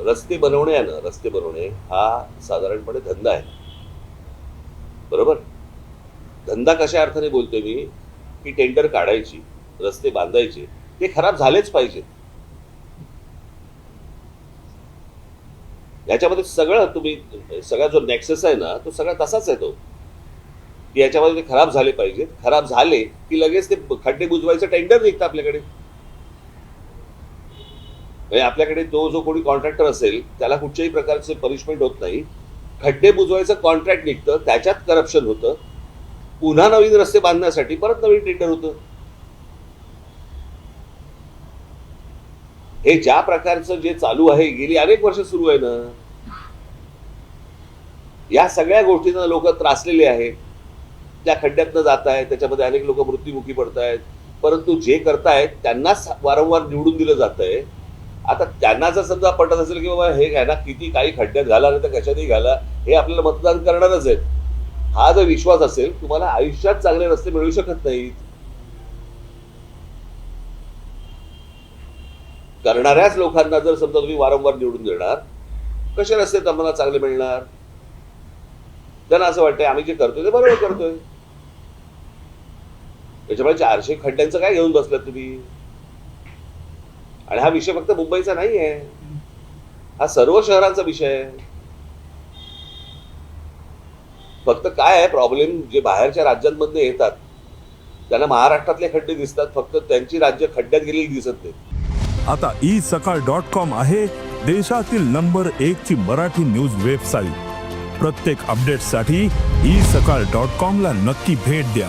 रस्ते बनवणे हा साधारणपणे धंदा आहे, बरोबर. धंदा कशा अर्थाने बोलतोय मी, की टेंडर काढायची, रस्ते बांधायचे, ते खराब झालेच पाहिजेत. याच्यामध्ये सगळं सगळा जो नेक्सस आहे ना, तो सगळा तसाच आहे तो, की याच्यामध्ये ते खराब झाले पाहिजेत. खराब झाले की लगेच ते खड्डे बुजवायचं टेंडर निघतं आपल्याकडे. म्हणजे आपल्याकडे तो जो कोणी कॉन्ट्रॅक्टर असेल त्याला कुठच्याही प्रकारचे पनिशमेंट होत नाही. खड्डे बुजवायचं कॉन्ट्रॅक्ट निघतं, त्याच्यात करप्शन होतं, पुन्हा नवीन रस्ते बांधण्यासाठी परत नवीन टेंडर होतं. हे ज्या प्रकारचं जे चालू आहे, गेली अनेक वर्ष सुरू आहे ना. या सगळ्या गोष्टींना लोक त्रासलेले आहेत. त्या खड्ड्यातनं जात आहेत, त्याच्यामध्ये अनेक लोक मृत्युमुखी पडत आहेत. परंतु जे करतायत त्यांनाच वारंवार निवडून दिलं जात आहे. आता त्यांना जर समजा पटत असेल की बाबा हे घ्यायला किती काही खड्ड्यात घाला नाही तर कशातही घाला, हे आपल्याला मतदान करणारच आहेत, हा जर विश्वास असेल, तुम्हाला आयुष्यात चांगले रस्ते मिळू शकत नाहीत. करणाऱ्याच लोकांना जर समजा तुम्ही वारंवार निवडून देणार, कसे रस्ते तुम्हाला चांगले मिळणार? त्यांना असं वाटतंय आम्ही जे करतोय ते बरोबर करतोय. त्याच्यामुळे 400 खड्ड्यांचं काय घेऊन बसलात तुम्ही? आणि हा विषय फक्त मुंबईचा नाही आहे, हा सर्व शहरांचा विषय आहे. फक्त काय आहे प्रॉब्लेम, जे बाहेरच्या राज्यांमधून येतात त्यांना महाराष्ट्रातले खड्डे दिसतात, फक्त त्यांची राज्य खड्ड्यात गेलेली दिसत नाही. आता isakal.com आहे देशातील नंबर 1 ची मराठी न्यूज वेबसाईट. प्रत्येक अपडेटसाठी isakal.com ला नक्की भेट द्या.